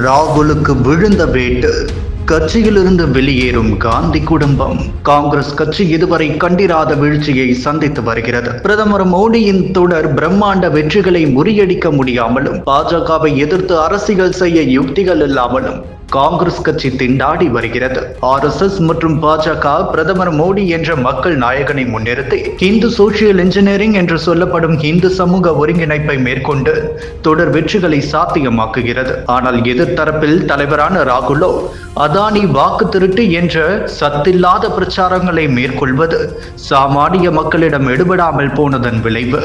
ராகுலுக்கு விழுந்த வேட்டு. கட்சியிலிருந்து வெளியேறும் காந்தி குடும்பம். காங்கிரஸ் கட்சி இதுவரை கண்டிராத வீழ்ச்சியை சந்தித்து வருகிறது. பிரதமர் மோடியின் தொடர் பிரம்மாண்ட வெற்றிகளை முறியடிக்க முடியாமலும், பாஜகவை எதிர்த்து அரசியல் செய்ய யுக்திகள் இல்லாமலும் காங்கிரஸ் கட்சி திண்டாடி வருகிறது. RSS மற்றும் பாஜக பிரதமர் மோடி என்ற மக்கள் நாயகனை முன்னிறுத்தி இந்து சோசியல் இன்ஜினியரிங் என்று சொல்லப்படும் இந்து சமூக ஒருங்கிணைப்பை மேற்கொண்டு தொடர் வெற்றிகளை சாத்தியமாக்குகிறது. ஆனால் எதிர்த்தரப்பில் தலைவரான ராகுலோ அதானி வாக்கு திருட்டு என்ற சத்தில்லாத பிரச்சாரங்களை மேற்கொள்வது சாமானிய மக்களிடம் எடுபடாமல் போனதன் விளைவு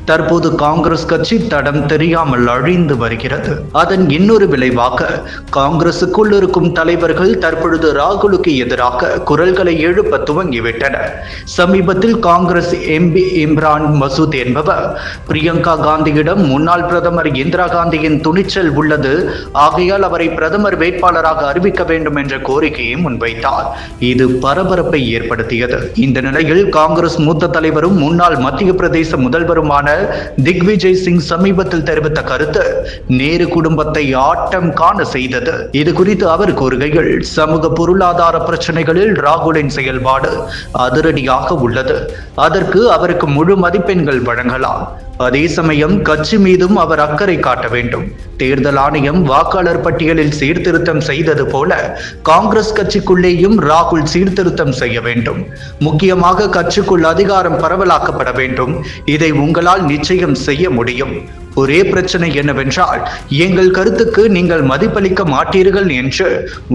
தற்போது காங்கிரஸ் கட்சி தடம் தெரியாமல் அழிந்து வருகிறது. அதன் இன்னொரு விளைவாக காங்கிரசுக்குள் இருக்கும் தலைவர்கள் தற்பொழுது ராகுலுக்கு எதிராக குரல்களை எழுப்ப துவங்கிவிட்டனர். சமீபத்தில் காங்கிரஸ் MP இம்ரான் மசூத் என்பவர் பிரியங்கா காந்தியிடம் முன்னாள் பிரதமர் இந்திரா காந்தியின் துணிச்சல் உள்ளது, ஆகையால் அவரை பிரதமர் வேட்பாளராக அறிவிக்க வேண்டும் என்ற கோரிக்கையை முன்வைத்தார். இது பரபரப்பை ஏற்படுத்தியது. இந்த நிலையில் காங்கிரஸ் மூத்த தலைவரும் முன்னாள் மத்திய பிரதேச முதல்வருமான திக்விஜய் சிங் சமீபத்தில் தெரிவித்த கருத்து நேரு குடும்பத்தை ஆட்டம் காண செய்தது. இது குறித்து அவர் கூறுகையில், சமூக பொருளாதார பிரச்சனைகளில் ராகுலின் செயல்பாடு அதிரடியாக உள்ளது. அதற்கு அவருக்கு முழு மதிப்பெண்கள் வழங்கலாம். அதே சமயம் கட்சி மீதும் அவர் அக்கறை காட்ட வேண்டும். தேர்தல் ஆணையம் வாக்காளர் பட்டியலில் சீர்திருத்தம் செய்தது போல காங்கிரஸ் கட்சிக்குள்ளேயும் ராகுல் சீர்திருத்தம் செய்ய வேண்டும். முக்கியமாக கட்சிக்குள் அதிகாரம் பரவலாக்கப்பட வேண்டும். இதை உங்களால் நிச்சயம் செய்ய முடியும். ஒரே பிரச்சனை என்னவென்றால், எங்கள் கருத்துக்கு நீங்கள் மதிப்பளிக்க மாட்டீர்கள் என்று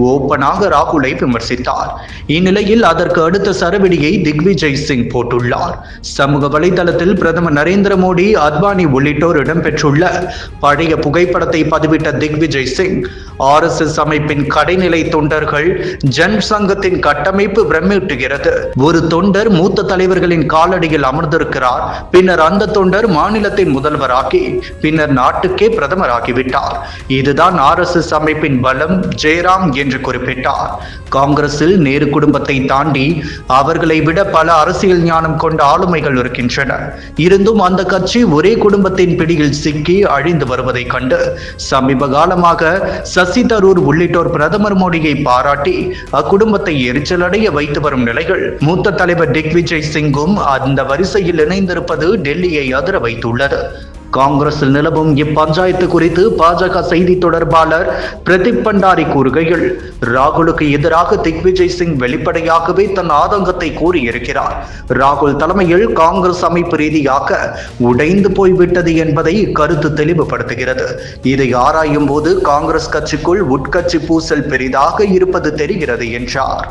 ஓப்பனாக ராகுலை விமர்சித்தார். இந்நிலையில் அதற்கு அடுத்த சரவெடியை திக்விஜய் சிங் போட்டுள்ளார். சமூக வலைதளத்தில் பிரதமர் நரேந்திர மோடி, அத்வானி உள்ளிட்டோர் இடம்பெற்றுள்ள பழைய புகைப்படத்தை பதிவிட்ட திக்விஜய் சிங், RSS அமைப்பின் கடைநிலை தொண்டர்கள் ஜன் சங்கத்தின் கட்டமைப்பு பிரமிட்டுகிறது. ஒரு தொண்டர் மூத்த தலைவர்களின் காலடியில் அமர்ந்திருக்கிறார். பின்னர் அந்த தொண்டர் மாநிலத்தின் முதல்வராகி பின்னர் நாட்டுக்கே பிரதமர் ஆகிவிட்டார். இதுதான் RSS அமைப்பின் பலம், ஜெயராம் என்று குறிப்பிட்டார். காங்கிரஸில் நேரு குடும்பத்தை தாண்டி அவர்களை விட பல அரசியல் ஞானம் கொண்ட ஆளுமைகள் இருக்கின்றன. இருந்தும் அந்த கட்சி ஒரே குடும்பத்தின் பிடியில் சிக்கி அழிந்து வருவதை கண்டு சமீப காலமாக சசி தரூர் உள்ளிட்டோர் பிரதமர் மோடியை பாராட்டி அக்குடும்பத்தை எரிச்சலடைய வைத்து வரும் நிலையில் மூத்த தலைவர் திக்விஜய் சிங்கும் அந்த வரிசையில் இணைந்திருப்பது டெல்லியை அதிர வைத்துள்ளது. காங்கிரஸில் நிலவும் இப்பஞ்சாயத்து குறித்து பாஜக செய்தி தொடர்பாளர் பிரதீப் பண்டாரி கூறுகையில், ராகுலுக்கு எதிராக திக்விஜய் சிங் வெளிப்படையாகவே தன் ஆதங்கத்தை கூறியிருக்கிறார். ராகுல் தலைமையில் காங்கிரஸ் அமைப்பு ரீதியாக உடைந்து போய்விட்டது என்பதை கருத்து தெளிவுபடுத்துகிறது. இதை ஆராயும் போது காங்கிரஸ் கட்சிக்குள் உட்கட்சி பூசல் பெரிதாக இருப்பது தெரிகிறது என்றார்.